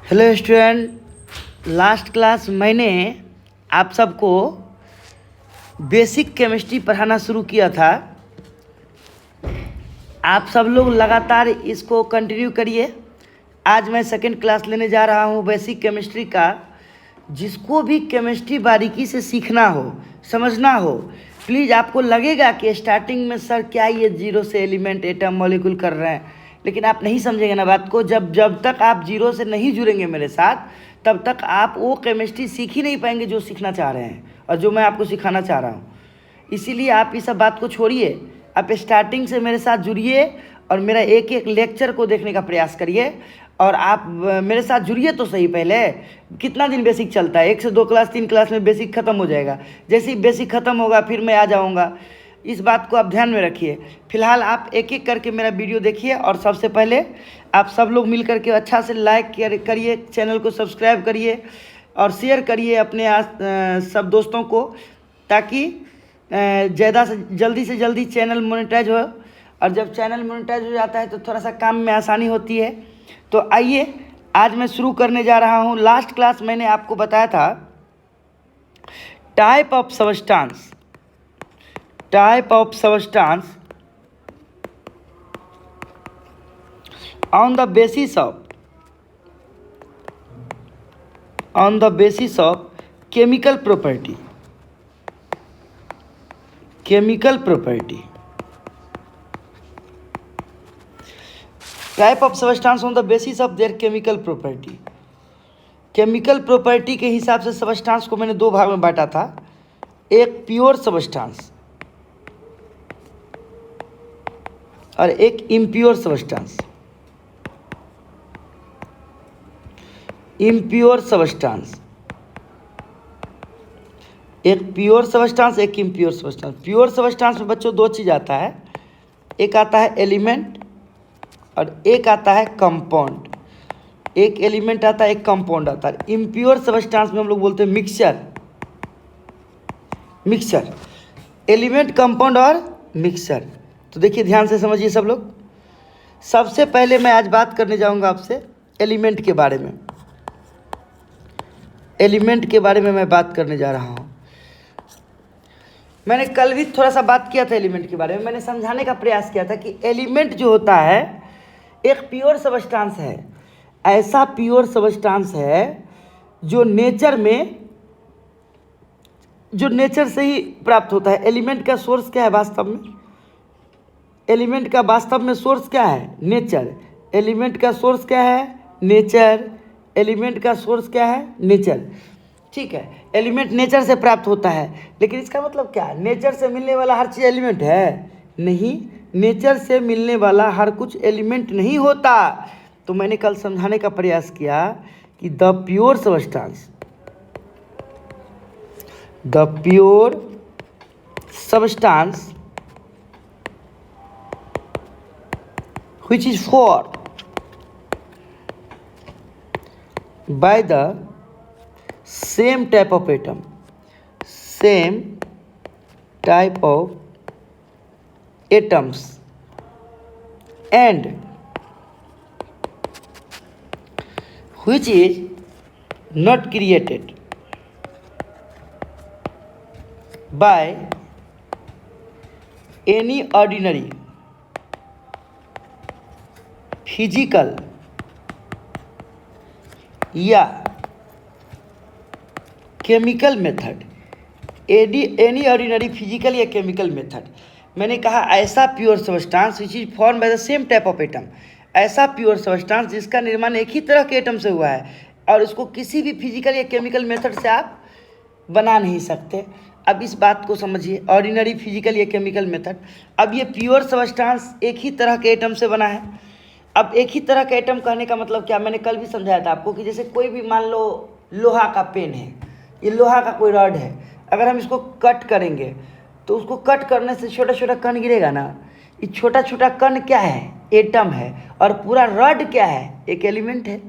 Hello student, last class मैंने आप सबको बेसिक केमिस्ट्री पढ़ाना शुरू किया था। आप सब लोग लगातार इसको कंटिन्यू करिए। आज मैं सेकंड क्लास लेने जा रहा हूँ बेसिक केमिस्ट्री का। जिसको भी केमिस्ट्री बारीकी से सीखना हो, समझना हो, प्लीज़ आपको लगेगा कि स्टार्टिंग में सर क्या ये जीरो से एलिमेंट एटम मॉलिक्यूल कर रहे हैं, लेकिन आप नहीं समझेंगे ना बात को। जब तक आप जीरो से नहीं जुड़ेंगे मेरे साथ, तब तक आप वो केमिस्ट्री सीख ही नहीं पाएंगे जो सीखना चाह रहे हैं और जो मैं आपको सिखाना चाह रहा हूँ। इसीलिए आप इस सब बात को छोड़िए, आप स्टार्टिंग से मेरे साथ जुड़िए और मेरा एक एक लेक्चर को देखने का प्रयास करिए। और आप मेरे साथ जुड़िए तो सही। पहले कितना दिन बेसिक चलता है? 1 से 2 क्लास 3 क्लास में बेसिक ख़त्म हो जाएगा। जैसे ही बेसिक ख़त्म होगा फिर मैं आ जाऊँगा। इस बात को आप ध्यान में रखिए। फिलहाल आप एक एक करके मेरा वीडियो देखिए और सबसे पहले आप सब लोग मिल करके अच्छा से लाइक करिए, चैनल को सब्सक्राइब करिए और शेयर करिए अपने सब दोस्तों को, ताकि ज़्यादा से जल्दी चैनल मोनेटाइज हो। और जब चैनल मोनेटाइज हो जाता है तो थोड़ा सा काम में आसानी होती है। तो आइए आज मैं शुरू करने जा रहा हूँ। लास्ट क्लास मैंने आपको बताया था type of substance on the basis of chemical property. Type of substance on the basis of their chemical property. Chemical property के हिसाब से सबस्टांस को मैंने 2 भाग में बांटा था। एक प्योर सबस्टांस और एक इम्प्योर सबस्टांस। एक प्योर सबस्टांस, एक इम्प्योर सबस्टांस। प्योर सबस्टांस में बच्चों 2 चीज़ आता है। एक आता है एलिमेंट और एक आता है कंपाउंड। एक एलिमेंट आता है, एक कंपाउंड आता है। इम्प्योर सबस्टांस में हम लोग बोलते हैं मिक्सचर, एलिमेंट, कंपाउंड और मिक्सचर। तो देखिए ध्यान से समझिए सब लोग। सबसे पहले मैं आज बात करने जाऊंगा आपसे एलिमेंट के बारे में। मैं बात करने जा रहा हूं। मैंने कल भी थोड़ा सा बात किया था एलिमेंट के बारे में। मैंने समझाने का प्रयास किया था कि एलिमेंट जो होता है एक प्योर सबस्टांस है। ऐसा प्योर सबस्टांस है जो नेचर से ही प्राप्त होता है। एलिमेंट का सोर्स क्या है वास्तव में? एलिमेंट का वास्तव में सोर्स क्या है? नेचर। एलिमेंट का सोर्स क्या है? नेचर। ठीक है, एलिमेंट नेचर से प्राप्त होता है, लेकिन इसका मतलब क्या है? नेचर से मिलने वाला हर चीज़ एलिमेंट है? नहीं, नेचर से मिलने वाला हर कुछ एलिमेंट नहीं होता। तो मैंने कल समझाने का प्रयास किया कि the pure substance which is formed by the same type of atoms and which is not created by any ordinary physical या chemical method. Any ordinary physical या केमिकल मेथड। मैंने कहा ऐसा pure substance which is form by the same type of atom. ऐसा pure substance जिसका निर्माण एक ही तरह के एटम से हुआ है और इसको किसी भी फिजिकल या केमिकल मेथड से आप बना नहीं सकते। अब इस बात को समझिए, ऑर्डिनरी, फिजिकल या केमिकल मेथड। अब ये प्योर सबस्टांस एक ही तरह के एटम से बना है। अब एक ही तरह का एटम कहने का मतलब क्या? मैंने कल भी समझाया था आपको कि जैसे कोई भी मान लो लोहा का पेन है, ये लोहा का कोई रॉड है। अगर हम इसको कट करेंगे तो उसको कट करने से छोटा छोटा कण गिरेगा ना। ये छोटा छोटा कण क्या है? एटम है। और पूरा रॉड क्या है? एक एलिमेंट है।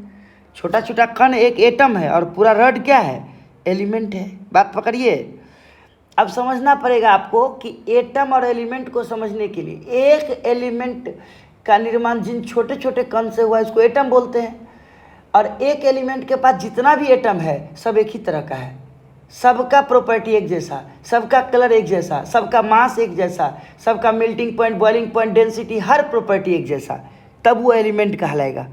छोटा छोटा कण एक एटम है और पूरा रॉड क्या है? एलिमेंट है। बात पकड़िए। अब समझना पड़ेगा आपको कि एटम और एलिमेंट को समझने के लिए एक एलिमेंट का निर्माण जिन छोटे छोटे कण से हुआ है इसको एटम बोलते हैं। और एक एलिमेंट के पास जितना भी एटम है सब एक ही तरह का है, सबका प्रॉपर्टी एक जैसा, सबका कलर एक जैसा, सबका मास एक जैसा, सबका melting point, boiling point, density, हर प्रॉपर्टी एक जैसा, तब वो एलिमेंट कहलाएगा।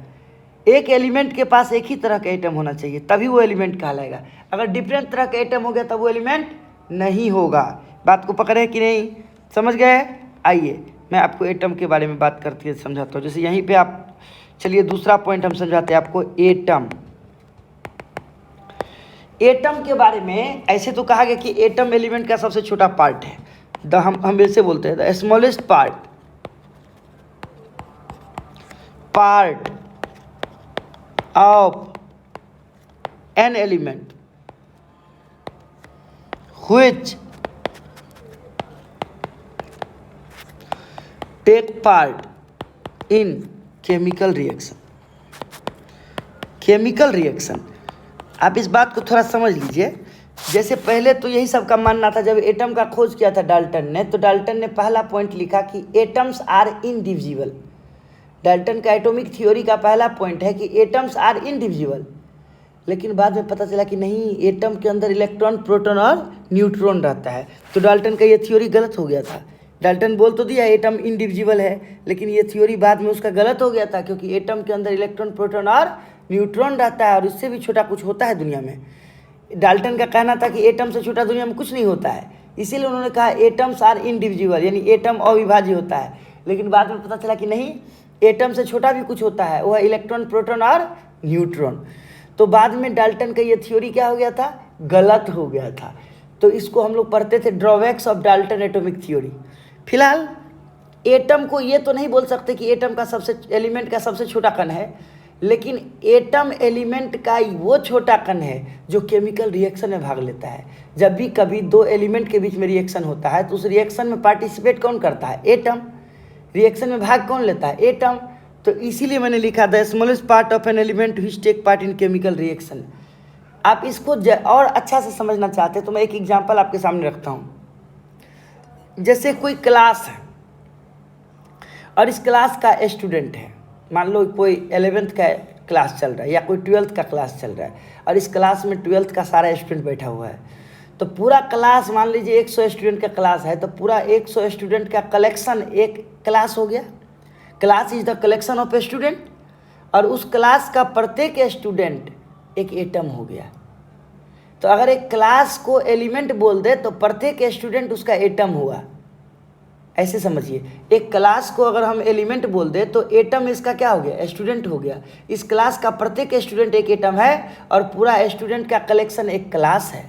एक एलिमेंट के पास एक ही तरह का एटम होना चाहिए तभी वो एलिमेंट कहलाएगा। अगर डिफरेंट तरह का एटम हो गया तब वो एलिमेंट नहीं होगा। बात को पकड़े कि नहीं, समझ गए? आइए मैं आपको एटम के बारे में बात करके समझाता हूँ। जैसे यहीं पे आप चलिए दूसरा पॉइंट हम समझाते हैं आपको, एटम। एटम के बारे में ऐसे तो कहा गया कि एटम एलिमेंट का सबसे छोटा पार्ट है, हम ऐसे बोलते हैं the smallest part of an element which take part in chemical reaction. Chemical reaction, आप इस बात को थोड़ा समझ लीजिए। जैसे पहले तो यही सबका मानना था, जब एटम का खोज किया था डाल्टन ने, तो डाल्टन ने पहला पॉइंट लिखा कि एटम्स आर इनडिविजिबल। डाल्टन का एटॉमिक थ्योरी का पहला पॉइंट है कि एटम्स आर इनडिविजिबल। लेकिन बाद में पता चला कि नहीं, एटम के अंदर इलेक्ट्रॉन, प्रोटॉन और न्यूट्रॉन रहता है। तो डाल्टन का ये थ्योरी गलत हो गया था। डाल्टन बोल तो दिया एटम इनडिविजिबल है, लेकिन ये थ्योरी बाद में उसका गलत हो गया था, क्योंकि एटम के अंदर इलेक्ट्रॉन, प्रोटॉन और न्यूट्रॉन रहता है और इससे भी छोटा कुछ होता है दुनिया में। डाल्टन का कहना था कि एटम से छोटा दुनिया में कुछ नहीं होता है, इसीलिए उन्होंने कहा एटम्स आर इनडिविजिबल, यानी एटम अविभाज्य होता है। लेकिन बाद में पता चला कि नहीं, एटम से छोटा भी कुछ होता है, वह इलेक्ट्रॉन, प्रोटॉन और न्यूट्रॉन। तो बाद में डाल्टन का ये थ्योरी क्या हो गया था, गलत हो गया था। तो इसको हम लोग पढ़ते थे drawbacks of Dalton atomic theory. फिलहाल एटम को ये तो नहीं बोल सकते कि एटम का एलिमेंट का सबसे छोटा कण है, लेकिन एटम एलिमेंट का वो छोटा कण है जो केमिकल रिएक्शन में भाग लेता है। जब भी कभी दो एलिमेंट के बीच में रिएक्शन होता है तो उस रिएक्शन में पार्टिसिपेट कौन करता है, एटम। रिएक्शन में भाग कौन लेता है, एटम। तो इसीलिए मैंने लिखा the smallest part of an element which take part in chemical reaction. आप इसको और अच्छा से समझना चाहते हैं तो मैं एक एग्जांपल आपके सामने रखता हूँ। जैसे कोई क्लास है और इस क्लास का स्टूडेंट है, मान लो कोई 11th का क्लास चल रहा है या कोई 12th का क्लास चल रहा है, और इस क्लास में 12th का सारा स्टूडेंट बैठा हुआ है। तो पूरा क्लास, मान लीजिए 100 स्टूडेंट का क्लास है, तो पूरा 100 स्टूडेंट का कलेक्शन एक क्लास हो गया। Class is the collection of student, और उस क्लास का प्रत्येक स्टूडेंट एक एटम हो गया। तो अगर एक क्लास को एलिमेंट बोल दे तो प्रत्येक स्टूडेंट उसका एटम हुआ। ऐसे समझिए, एक क्लास को अगर हम एलिमेंट बोल दे तो एटम इसका क्या हो गया, स्टूडेंट हो गया। इस क्लास का प्रत्येक स्टूडेंट एक एटम है और पूरा स्टूडेंट का कलेक्शन एक क्लास है।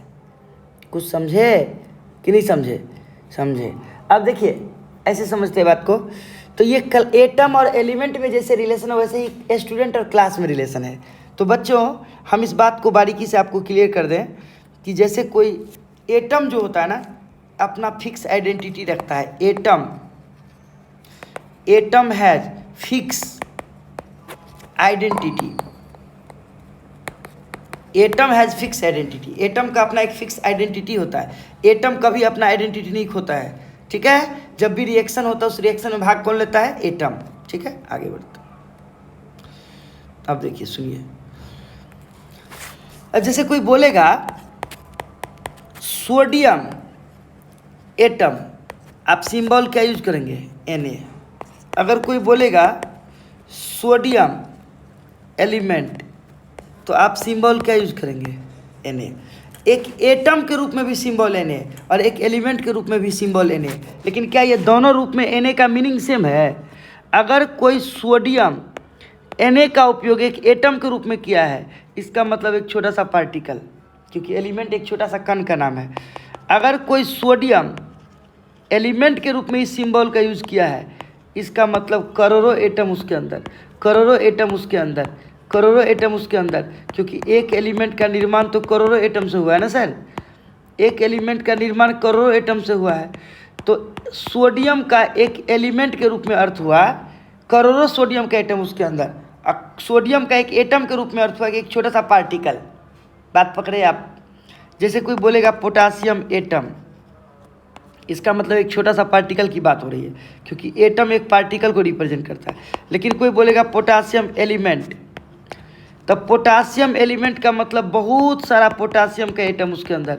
कुछ समझे कि नहीं समझे? समझे। अब देखिए ऐसे समझते हैं बात को। तो ये एटम और एलिमेंट में जैसे रिलेशन है वैसे ही स्टूडेंट और क्लास में रिलेशन है। तो बच्चों हम इस बात को बारीकी से आपको क्लियर कर दें कि जैसे कोई एटम जो होता है ना, अपना फिक्स आइडेंटिटी रखता है। Atom has fix identity. Atom has fix identity. Atom का अपना एक फिक्स आइडेंटिटी होता है। एटम कभी अपना आइडेंटिटी नहीं खोता है, ठीक है। जब भी रिएक्शन होता है उस रिएक्शन में भाग कौन लेता है, एटम, ठीक है। आगे बढ़ते अब देखिए सुनिए। अब जैसे कोई बोलेगा सोडियम एटम, आप सिंबल क्या यूज करेंगे, Na। अगर कोई बोलेगा सोडियम एलिमेंट तो आप सिंबल क्या यूज करेंगे, Na। एक एटम के रूप में भी सिंबल Na और एक एलिमेंट के रूप में भी सिंबल Na, लेकिन क्या ये दोनों रूप में Na का मीनिंग सेम है? अगर कोई सोडियम Na का उपयोग एक एटम के रूप में किया है, इसका मतलब एक छोटा सा पार्टिकल, क्योंकि एलिमेंट एक छोटा सा कण का नाम है। अगर कोई सोडियम एलिमेंट के रूप में इस सिंबल का यूज़ किया है, इसका मतलब करोड़ों एटम उसके अंदर, करोड़ों एटम उसके अंदर, करोड़ों एटम उसके अंदर, क्योंकि एक एलिमेंट का निर्माण तो करोड़ों एटम से हुआ है ना सर। एक एलिमेंट का निर्माण करोड़ों एटम से हुआ है। तो सोडियम का एक एलिमेंट के रूप में अर्थ हुआ करोड़ों सोडियम का एटम उसके अंदर। सोडियम का एक एटम के रूप में अर्थ हुआ कि एक छोटा सा पार्टिकल। बात पकड़े आप। जैसे कोई बोलेगा पोटासियम एटम, इसका मतलब एक छोटा सा पार्टिकल की बात हो रही है, क्योंकि एटम एक पार्टिकल को रिप्रेजेंट करता है। लेकिन कोई बोलेगा पोटासियम एलिमेंट, तब पोटासियम एलिमेंट का मतलब बहुत सारा पोटासियम का एटम उसके अंदर,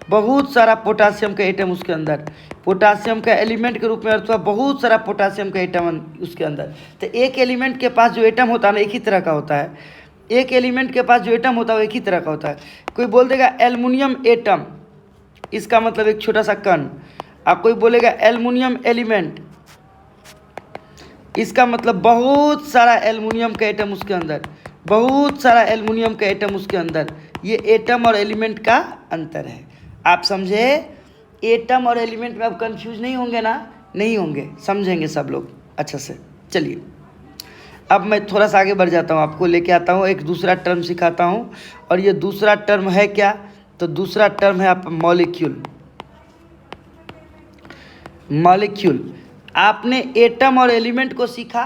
बहुत सारा पोटासियम का एटम उसके अंदर, पोटासियम का एलिमेंट के रूप में अर्थ हुआ बहुत सारा पोटासियम का एटम उसके अंदर। तो एक एलिमेंट के पास जो एटम होता है ना एक ही तरह का होता है, एक एलिमेंट के पास जो एटम होता है वो एक ही तरह का होता है। कोई बोल देगा एल्युमिनियम एटम, इसका मतलब एक छोटा सा कण। अब कोई बोलेगा एल्युमिनियम एलिमेंट, इसका मतलब बहुत सारा एल्युमिनियम का एटम उसके अंदर, बहुत सारा एल्युमिनियम का एटम उसके अंदर। ये एटम और एलिमेंट का अंतर है, आप समझे? एटम और एलिमेंट में अब कंफ्यूज नहीं होंगे ना? नहीं होंगे, समझेंगे सब लोग अच्छा से। चलिए अब मैं थोड़ा सा आगे बढ़ जाता हूँ, आपको लेके आता हूँ, एक दूसरा टर्म सिखाता हूँ। और ये दूसरा टर्म है क्या? तो दूसरा टर्म है आप मॉलिक्यूल। मॉलिक्यूल, आपने एटम और एलिमेंट को सीखा,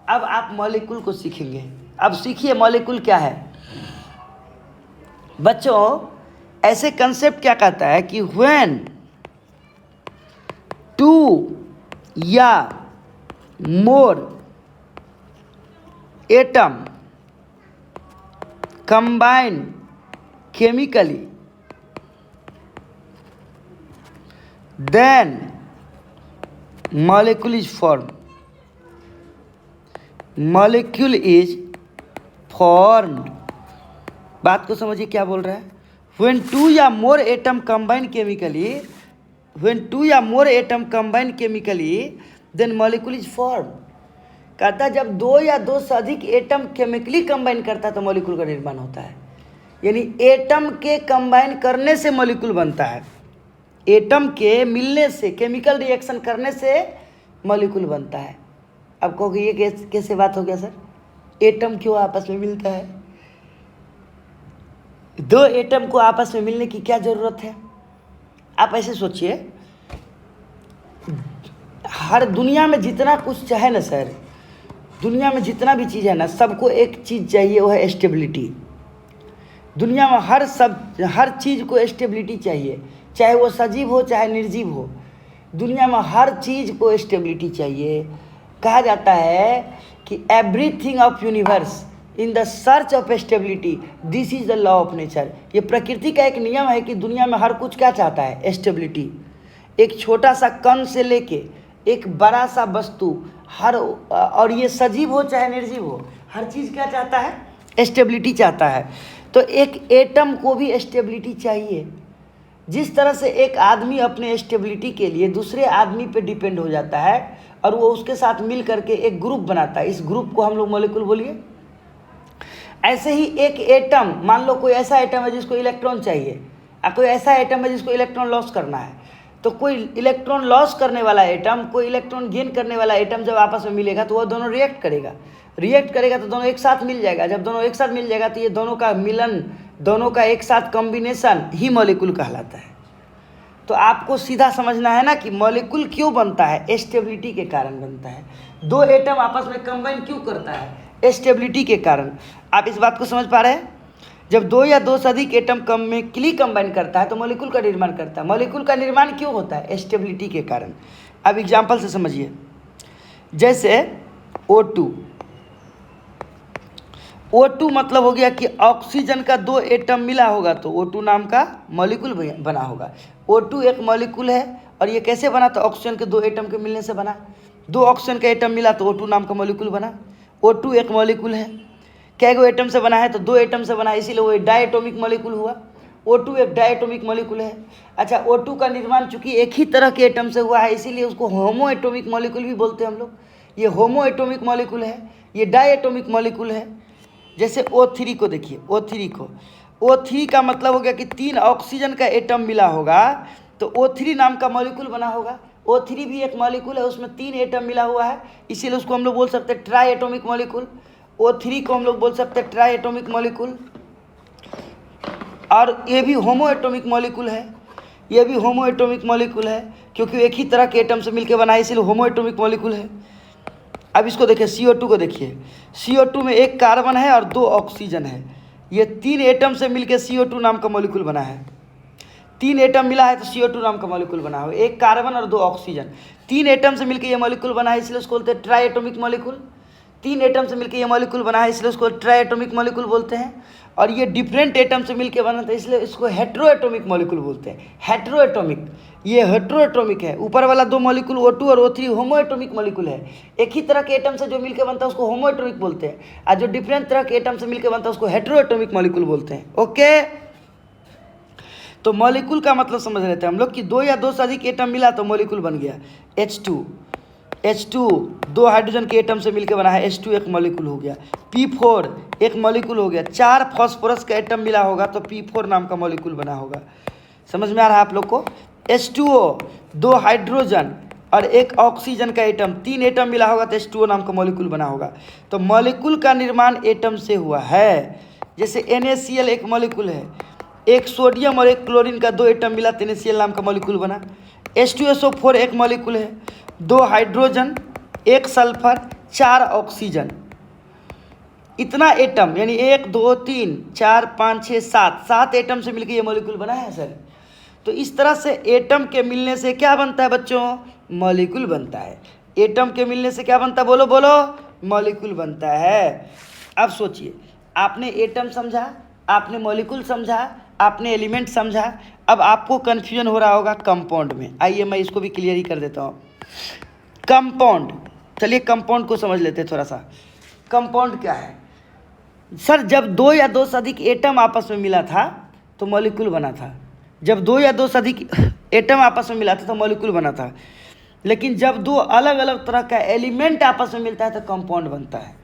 अब आप मॉलिक्यूल को सीखेंगे। अब सीखिए मॉलिक्यूल क्या है। बच्चों ऐसे कंसेप्ट क्या कहता है कि व्हेन टू या more atom combine chemically then molecule is formed, molecule is formed। बात को समझिए क्या बोल रहा है। when two या more atom combine chemically, when two या more atom combine chemically then molecule is formed। कहता है जब दो या दो से अधिक एटम केमिकली कंबाइन करता है तो मॉलिक्यूल का निर्माण होता है। यानी एटम के कंबाइन करने से मॉलिक्यूल बनता है, एटम के मिलने से, केमिकल रिएक्शन करने से मॉलिक्यूल बनता है। अब कहोगे ये कैसे बात हो गया सर, एटम क्यों आपस में मिलता है? दो एटम को आपस में मिलने की क्या जरूरत है? आप ऐसे सोचिए, हर दुनिया में जितना कुछ चाहे ना सर, दुनिया में जितना भी चीज़ है ना, सबको एक चीज़ चाहिए, वो है स्टेबिलिटी। दुनिया में हर चीज़ को स्टेबिलिटी चाहिए, चाहे वो सजीव हो चाहे निर्जीव हो, दुनिया में हर चीज़ को स्टेबिलिटी चाहिए। कहा जाता है कि everything of universe in the search of stability, this is the law of nature. ये प्रकृति का एक नियम है कि दुनिया में हर कुछ क्या चाहता है? स्टेबिलिटी। एक छोटा सा कण से लेके एक बड़ा सा वस्तु, हर, और ये सजीव हो चाहे निर्जीव हो, हर चीज़ क्या चाहता है? स्टेबिलिटी चाहता है। तो एक एटम को भी स्टेबिलिटी चाहिए। जिस तरह से एक आदमी अपने स्टेबिलिटी के लिए दूसरे आदमी पे डिपेंड हो जाता है और वो उसके साथ मिल करके एक ग्रुप बनाता है, इस ग्रुप को हम लोग मॉलिक्यूल बोलिए। ऐसे ही एक एटम, मान लो कोई ऐसा एटम है जिसको इलेक्ट्रॉन चाहिए और कोई ऐसा एटम है जिसको इलेक्ट्रॉन लॉस करना है, तो कोई इलेक्ट्रॉन लॉस करने वाला एटम, कोई इलेक्ट्रॉन गेन करने वाला एटम जब आपस में मिलेगा तो वह दोनों रिएक्ट करेगा तो दोनों एक साथ मिल जाएगा। जब दोनों एक साथ मिल जाएगा तो ये दोनों का मिलन, दोनों का एक साथ कॉम्बिनेशन ही मॉलिक्यूल कहलाता है। तो आपको सीधा समझना है ना कि मॉलिक्यूल क्यों बनता है? स्टेबिलिटी के कारण बनता है। दो एटम आपस में कंबाइन क्यों करता है? स्टेबिलिटी के कारण। आप इस बात को समझ पा रहे हैं? जब दो या दो से अधिक एटम केमिकली कंबाइन करता है तो मॉलिक्यूल का निर्माण करता है। मॉलिक्यूल का निर्माण क्यों होता है? स्टेबिलिटी के कारण। अब एग्जाम्पल से समझिए, जैसे O2, O2 मतलब हो गया कि ऑक्सीजन का दो एटम मिला होगा तो O2 नाम का मॉलिक्यूल बना होगा। O2 एक मॉलिक्यूल है और ये कैसे बना? तो ऑक्सीजन के दो एटम के मिलने से बना। दो ऑक्सीजन का एटम मिला तो O2 नाम का मॉलिक्यूल बना। O2 एक मॉलिक्यूल है, कै गो एटम से बना है? तो दो एटम से बना है, इसीलिए वो डायटोमिक मॉलिक्यूल हुआ। O2 एक डायटोमिक मॉलिक्यूल है। अच्छा, O2 का निर्माण चूंकि एक ही तरह के एटम से हुआ है इसीलिए उसको होमो एटोमिक मॉलिक्यूल भी बोलते हैं हम लोग। ये होमो एटोमिक मॉलिक्यूल है, ये डायटोमिक मॉलिक्यूल है। जैसे O3 को देखिए, O3 का मतलब हो गया कि तीन ऑक्सीजन का एटम मिला होगा तो O3 नाम का मॉलिक्यूल बना होगा। O3 भी एक मॉलिक्यूल है, उसमें तीन एटम मिला हुआ है, इसीलिए उसको हम लोग बोल सकते हैं ट्राई एटोमिक मॉलिक्यूल। O3 को हम लोग बोल सकते हैं ट्राई एटोमिक मॉलिक्यूल। और ये भी होमो एटोमिक मॉलिक्यूल है, ये भी होमो एटोमिक मॉलिक्यूल है क्योंकि एक ही तरह के एटम से मिलकर बना है, इसीलिए होमो एटोमिक मॉलिक्यूल है। अब इसको देखिए, CO2 को देखिए, CO2 में एक कार्बन है और दो ऑक्सीजन है। ये तीन एटम से मिलकर CO2 नाम का मॉलिक्यूल बना है। तीन एटम मिला है तो CO2 नाम का मॉलिक्यूल बना हो, एक कार्बन और दो ऑक्सीजन, तीन एटम से मिलकर ये मॉलिक्यूल बना है, इसलिए उसको बोलते हैं ट्राई एटोमिक मॉलिक्यूल। 3 एटम से मिलकर ये मॉलिक्यूल बना है, इसलिए उसको ट्राई एटॉमिक मॉलिक्यूल बोलते हैं। और ये डिफरेंट एटम से मिलकर बना था, इसलिए इसको हेट्रो एटॉमिक मॉलिक्यूल बोलते हैं। हेट्रो एटॉमिक, ये हेट्रो एटॉमिक है। ऊपर वाला 2 मॉलिक्यूल O2 और O3 होमो एटॉमिक मॉलिक्यूल है। एक ही तरह के एटम से जो मिलकर बनता है उसको होमो एटॉमिक बोलते हैं, और जो डिफरेंट तरह के एटम से मिलकर बनता है उसको हेट्रो एटॉमिक मॉलिक्यूल बोलते हैं। ओके, तो मॉलिक्यूल का मतलब समझ रहे थे हम लोग कि 2 या 2 से अधिक एटम मिला तो मॉलिक्यूल बन गया। H2 2 हाइड्रोजन के एटम से मिलकर बना है, H2 एक मॉलिक्यूल हो गया। P4 एक मॉलिक्यूल हो गया। 4 फास्फोरस का एटम मिला होगा तो P4 नाम का मॉलिक्यूल बना होगा। समझ में आ रहा है आप लोग को? H2O 2 हाइड्रोजन और 1 ऑक्सीजन का एटम, 3 एटम मिला होगा तो H2O नाम का मॉलिक्यूल बना होगा। तो मॉलिक्यूल का निर्माण एटम से हुआ है। जैसे NaCl एक मॉलिक्यूल है, एक सोडियम और एक क्लोरीन का 2 एटम मिला तो NaCl नाम का मॉलिक्यूल बना। H2SO4 एक मॉलिक्यूल है, 2 हाइड्रोजन, 1 सल्फर, 4 ऑक्सीजन। इतना एटम यानी 1 2 3 4 5 6 7 एटम से मिलकर ये मॉलिक्यूल बना है सर। तो इस तरह से एटम के मिलने से क्या बनता है बच्चों? मॉलिक्यूल बनता है। एटम के मिलने से क्या बनता है? बोलो बोलो, मॉलिक्यूल बनता है। अब सोचिए, आपने एटम समझा, आपने मॉलिक्यूल समझा, आपने एलिमेंट समझा। अब आपको कन्फ्यूजन हो रहा होगा कंपाउंड में। आइए मैं इसको भी क्लियर ही कर देता हूँ। कंपाउंड, चलिए कंपाउंड को समझ लेते हैं थोड़ा सा। कंपाउंड क्या है सर? जब 2 या 2 से अधिक एटम आपस में मिला था तो मॉलिक्यूल बना था। जब 2 या 2 से अधिक एटम आपस में मिला था तो मॉलिक्यूल बना था। लेकिन जब 2 अलग अलग तरह का एलिमेंट आपस में मिलता है तो कंपाउंड बनता है।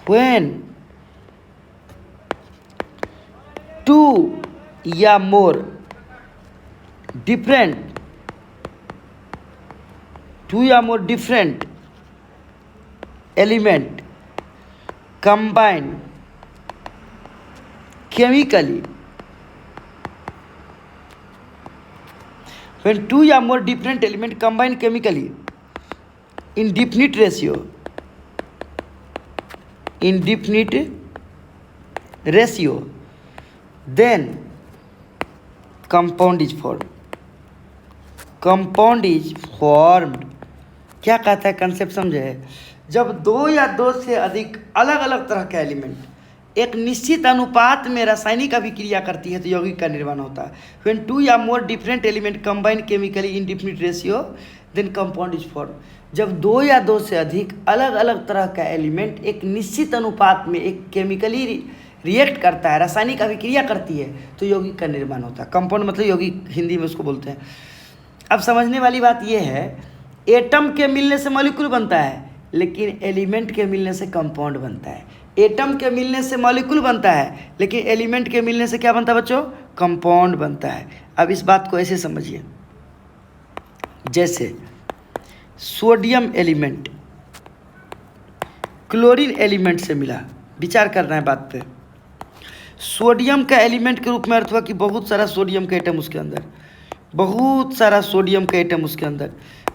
व्हेन 2 या मोर डिफरेंट 2 या more different element combine chemically, when 2 या more different element combine chemically in definite ratio, then compound is formed. Compound is formed. क्या कहता है कंसेप्ट समझे? जब 2 या 2 से अधिक अलग अलग तरह के एलिमेंट एक निश्चित अनुपात में रासायनिक अभिक्रिया करती है तो यौगिक का निर्माण होता है। व्हेन 2 या more different element combine chemically in different ratio then compound is form. जब 2 या 2 से अधिक अलग अलग तरह का एलिमेंट एक निश्चित अनुपात में एक केमिकली रिएक्ट करता है, रासायनिक अभिक्रिया करती है तो यौगिक का निर्माण होता है। कंपाउंड मतलब यौगिक हिंदी में उसको बोलते हैं। अब समझने वाली बात यह है, एटम के मिलने से मॉलिक्यूल बनता है लेकिन एलिमेंट के मिलने से कंपाउंड बनता है। एटम के मिलने से मॉलिक्यूल बनता है लेकिन एलिमेंट के मिलने से क्या बनता है बच्चों? कंपाउंड बनता है। अब इस बात को ऐसे समझिए, जैसे सोडियम एलिमेंट क्लोरीन एलिमेंट से मिला। विचार करना है बात पे। सोडियम का एलिमेंट के रूप में अर्थ हुआ कि बहुत सारा सोडियम का एटम उसके अंदर, बहुत सारा सोडियम का एटम उसके अंदर,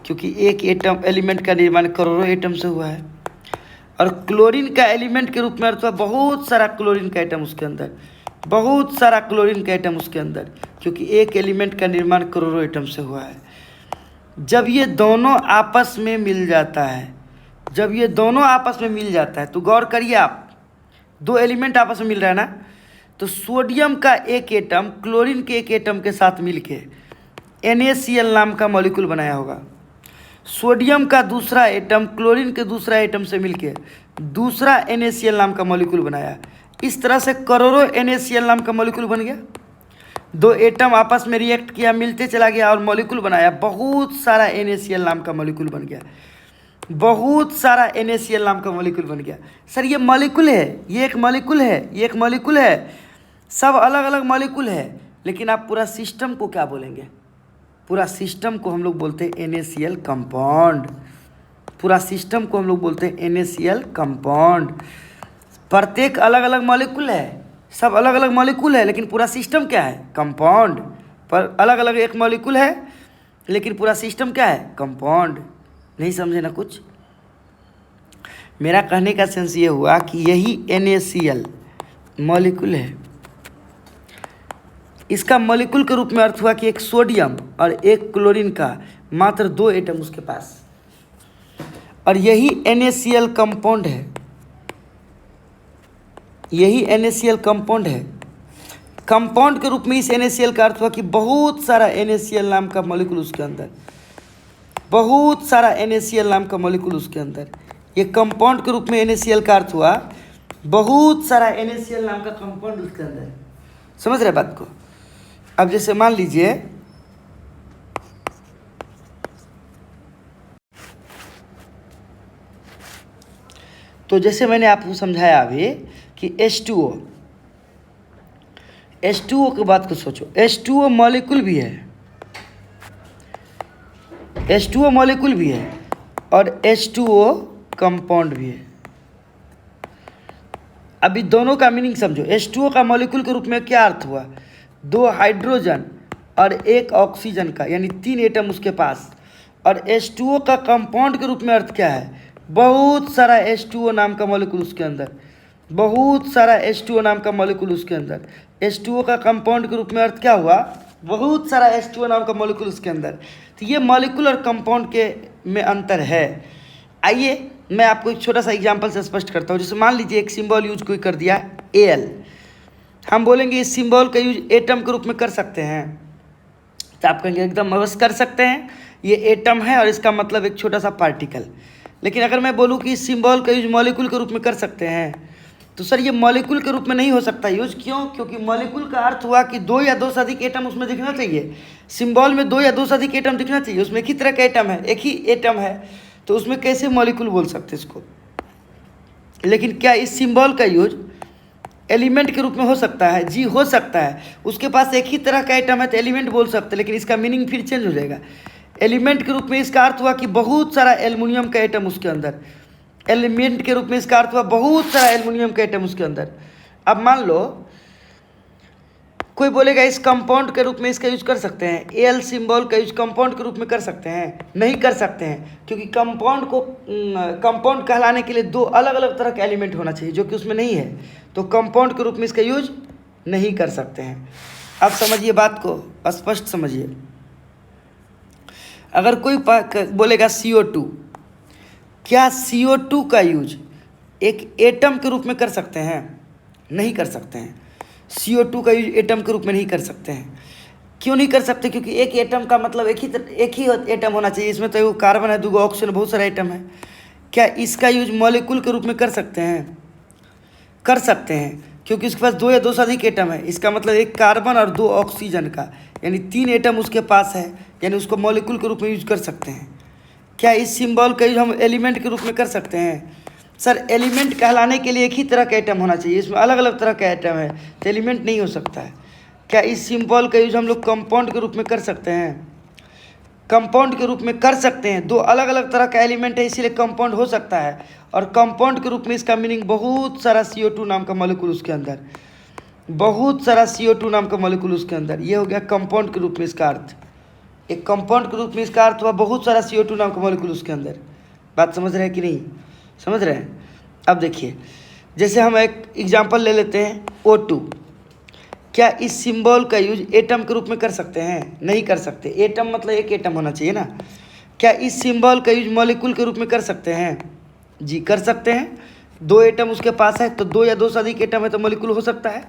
क्योंकि एक एटम एलिमेंट का निर्माण करोड़ों एटम से हुआ है। और क्लोरीन का एलिमेंट के रूप में अर्थ हुआ बहुत सारा क्लोरीन का एटम उसके अंदर, बहुत सारा क्लोरीन का एटम उसके अंदर, क्योंकि एक एलिमेंट का निर्माण करोड़ों एटम से हुआ है। जब ये दोनों आपस में मिल जाता है, जब ये दोनों आपस में मिल जाता है तो गौर करिए आप, 2 एलिमेंट आपस में मिल रहा है ना, तो सोडियम का एक एटम क्लोरीन के एक एटम के साथ मिलके NaCl नाम का मॉलिक्यूल बनाया होगा। सोडियम का दूसरा एटम क्लोरीन के दूसरा एटम से मिलके दूसरा NaCl नाम का मॉलिक्यूल बनाया। इस तरह से करोड़ों NaCl नाम का मॉलिक्यूल बन गया। 2 एटम आपस में रिएक्ट किया, मिलते चला गया और मॉलिक्यूल बनाया। बहुत सारा NaCl नाम का मॉलिक्यूल बन गया, बहुत सारा NaCl नाम का मॉलिक्यूल बन गया। सर ये मॉलिक्यूल है, ये एक मॉलिक्यूल है, ये एक मॉलिक्यूल है, सब अलग अलग मॉलिक्यूल है, लेकिन आप पूरा सिस्टम को क्या बोलेंगे? पूरा सिस्टम को हम लोग बोलते हैं NaCl कंपाउंड। पूरा सिस्टम को हम लोग बोलते हैं NaCl कंपाउंड। प्रत्येक अलग अलग मॉलिक्यूल है, सब अलग अलग मॉलिक्यूल है, लेकिन पूरा सिस्टम क्या है? कंपाउंड। पर अलग अलग एक मॉलिक्यूल है लेकिन पूरा सिस्टम क्या है? कंपाउंड। नहीं समझे ना कुछ? मेरा कहने का सेंस ये हुआ कि यही NaCl मॉलिक्यूल है। इसका मॉलिक्यूल के रूप में अर्थ हुआ कि एक सोडियम और एक क्लोरीन का मात्र 2 एटम उसके पास, और यही NaCl कंपाउंड है। यही NaCl कंपाउंड है। कंपाउंड के रूप में इस NaCl का अर्थ हुआ कि बहुत सारा NaCl नाम का मॉलिक्यूल उसके अंदर, बहुत सारा NaCl नाम का मॉलिक्यूल उसके अंदर। ये कंपाउंड के रूप में NaCl का अर्थ हुआ बहुत सारा NaCl नाम का कंपाउंड उसके अंदर। समझ रहे बात को? अब जैसे मान लीजिए तो जैसे मैंने आपको समझाया अभी कि H2O की बात को सोचो। H2O मॉलिक्यूल भी है, H2O मॉलिक्यूल भी है और H2O कंपाउंड भी है। अभी दोनों का मीनिंग समझो। H2O का मॉलिक्यूल के रूप में क्या अर्थ हुआ? 2 हाइड्रोजन और 1 ऑक्सीजन का, यानी 3 एटम उसके पास। और H2O का कंपाउंड के रूप में अर्थ क्या है? बहुत सारा H2O नाम का मॉलिक्यूल उसके अंदर, बहुत सारा H2O नाम का मॉलिक्यूल उसके अंदर। H2O का कंपाउंड के रूप में अर्थ क्या हुआ? बहुत सारा H2O नाम का मॉलिक्यूल उसके अंदर। तो ये मॉलिक्यूल और कंपाउंड के में अंतर है। आइए मैं आपको एक छोटा सा एग्जांपल से स्पष्ट करता हूँ। जैसे मान लीजिए एक सिंबल यूज कोई कर दिया Al, हम बोलेंगे इस सिंबल का यूज एटम के रूप में कर सकते हैं, तो आप कहेंगे एकदम अवश्य कर सकते हैं, ये एटम है और इसका मतलब एक छोटा सा पार्टिकल। लेकिन अगर मैं बोलूँ कि इस सिंबल का यूज मॉलिक्यूल के रूप में कर सकते हैं, तो सर ये मॉलिक्यूल के रूप में नहीं हो सकता यूज। क्यों? क्योंकि मॉलिक्यूल का अर्थ हुआ कि 2 या 2 से अधिक एटम उसमें दिखना चाहिए। सिंबल में 2 या 2 से अधिक एटम दिखना चाहिए, उसमें एक ही तरह का एटम है, एक ही एटम है, तो उसमें कैसे मॉलिक्यूल बोल सकते इसको? लेकिन क्या इस सिंबल का यूज एलिमेंट के रूप में हो सकता है? जी हो सकता है। उसके पास एक ही तरह का एटम है तो एलिमेंट बोल सकते हैं, लेकिन इसका मीनिंग फिर चेंज हो जाएगा। एलिमेंट के रूप में इसका अर्थ हुआ कि बहुत सारा एल्युमिनियम का एटम उसके अंदर। एलिमेंट के रूप में इसका अर्थ हुआ बहुत सारा एल्युमिनियम का एटम उसके अंदर। अब मान लो कोई बोलेगा इस कंपाउंड के रूप में इसका यूज कर सकते हैं, Al सिंबल का यूज कंपाउंड के रूप में कर सकते हैं? नहीं कर सकते हैं, क्योंकि कंपाउंड कहलाने के लिए 2 अलग अलग तरह के एलिमेंट होना चाहिए, जो कि उसमें नहीं है। तो कंपाउंड के रूप में इसका यूज नहीं कर सकते हैं। अब समझिए बात को, स्पष्ट समझिए। अगर कोई बोलेगा CO2, क्या CO2 का यूज एक एटम के रूप में कर सकते हैं? नहीं कर सकते हैं। CO2 का यूज एटम के रूप में नहीं कर सकते हैं। क्यों नहीं कर सकते? क्योंकि एक एटम का मतलब एक ही एटम होना चाहिए। इसमें तो एक कार्बन है, 2 ऑक्सीजन, बहुत सारा एटम है। क्या इसका यूज मॉलिक्यूल के रूप में कर सकते हैं? कर सकते हैं, क्योंकि इसके पास 2 या 2 से अधिक एटम है। इसका मतलब एक कार्बन और 2 ऑक्सीजन का, यानी 3 एटम उसके पास है, यानी उसको मॉलिक्यूल के रूप में यूज कर सकते हैं। क्या इस सिंबल का यूज हम एलिमेंट के रूप में कर सकते हैं? सर एलिमेंट कहलाने के लिए एक ही तरह का एटम होना चाहिए, इसमें अलग अलग तरह का एटम है, तो एलिमेंट नहीं हो सकता है। क्या इस सिंबल का यूज हम लोग कंपाउंड के रूप में कर सकते हैं? कंपाउंड के रूप में कर सकते हैं। 2 अलग अलग तरह का एलिमेंट है, इसीलिए कंपाउंड हो सकता है। और कंपाउंड के रूप में इसका मीनिंग बहुत सारा CO2 नाम का मॉलिक्यूल उसके अंदर, बहुत सारा CO2 नाम का मॉलिक्यूल उसके अंदर। ये हो गया कंपाउंड के रूप में इसका अर्थ। एक कंपाउंड के रूप में इसका अर्थ हुआ बहुत सारा CO2 नाम का मॉलिक्यूल उसके अंदर। बात समझ रहे हैं कि नहीं समझ रहे हैं? अब देखिए, जैसे हम एक एग्जांपल ले लेते हैं O2। क्या इस सिंबल का यूज एटम के रूप में कर सकते हैं? नहीं कर सकते। एटम मतलब एक एटम होना चाहिए ना। क्या इस सिंबल का यूज मॉलिक्यूल के रूप में कर सकते हैं? जी कर सकते हैं। 2 एटम उसके पास है, तो 2 या 2 से अधिक एटम है तो मॉलिक्यूल हो सकता है।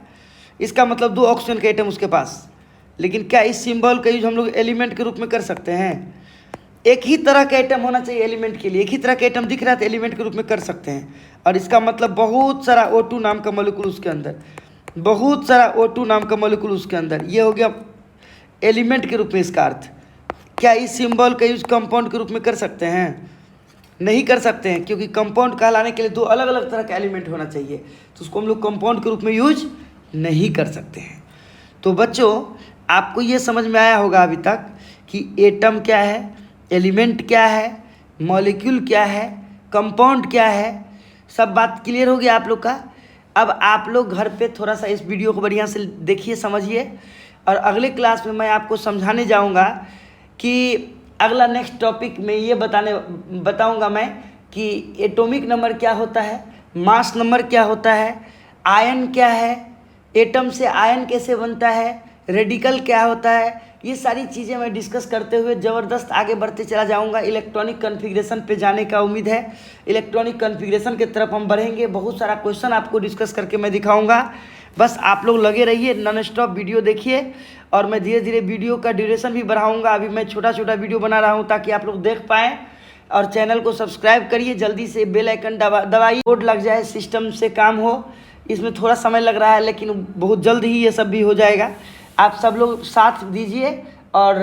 इसका मतलब 2 ऑक्सीजन का एटम उसके पास। लेकिन क्या इस सिंबल का यूज हम लोग एलिमेंट के रूप में कर सकते हैं? एक ही तरह का एटम होना चाहिए एलिमेंट के लिए, एक ही तरह का एटम दिख रहा है तो एलिमेंट के रूप में कर सकते हैं। और इसका मतलब बहुत सारा O2 नाम का मॉलिक्यूल उसके अंदर, बहुत सारा O2 नाम का मॉलिक्यूल उसके अंदर। ये हो गया एलिमेंट के रूप में इसका अर्थ। क्या इस सिंबल का यूज कंपाउंड के रूप में कर सकते हैं? नहीं कर सकते हैं, क्योंकि कंपाउंड कहलाने के लिए 2 अलग अलग तरह का एलिमेंट होना चाहिए, तो उसको हम लोग कंपाउंड के रूप में यूज नहीं कर सकते हैं। तो बच्चों आपको ये समझ में आया होगा अभी तक कि एटम क्या है, एलिमेंट क्या है, मॉलिक्यूल क्या है, कंपाउंड क्या है। सब बात क्लियर हो गया आप लोग का। अब आप लोग घर पे थोड़ा सा इस वीडियो को बढ़िया से देखिए, समझिए, और अगले क्लास में मैं आपको समझाने जाऊंगा कि अगला नेक्स्ट टॉपिक में ये बताऊंगा मैं कि एटॉमिक नंबर क्या होता है, मास नंबर क्या होता है, आयन क्या है, एटम से आयन कैसे बनता है, रेडिकल क्या होता है, ये सारी चीज़ें मैं डिस्कस करते हुए ज़बरदस्त आगे बढ़ते चला जाऊंगा। इलेक्ट्रॉनिक कॉन्फ़िगरेशन पे जाने का उम्मीद है, इलेक्ट्रॉनिक कॉन्फ़िगरेशन की तरफ हम बढ़ेंगे। बहुत सारा क्वेश्चन आपको डिस्कस करके मैं दिखाऊंगा। बस आप लोग लगे रहिए, नॉन स्टॉप वीडियो देखिए और मैं धीरे धीरे वीडियो का ड्यूरेशन भी बढ़ाऊँगा। अभी मैं छोटा छोटा वीडियो बना रहा हूँ ताकि आप लोग देख पाएँ। और चैनल को सब्सक्राइब करिए, जल्दी से बेल आइकन दबाइए, कोड लग जाए, सिस्टम से काम हो। इसमें थोड़ा समय लग रहा है लेकिन बहुत जल्द ही ये सब भी हो जाएगा। आप सब लोग साथ दीजिए और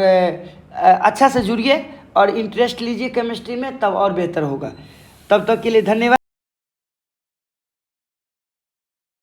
अच्छा से जुड़िए और इंटरेस्ट लीजिए केमिस्ट्री में, तब और बेहतर होगा। तब तक के लिए धन्यवाद।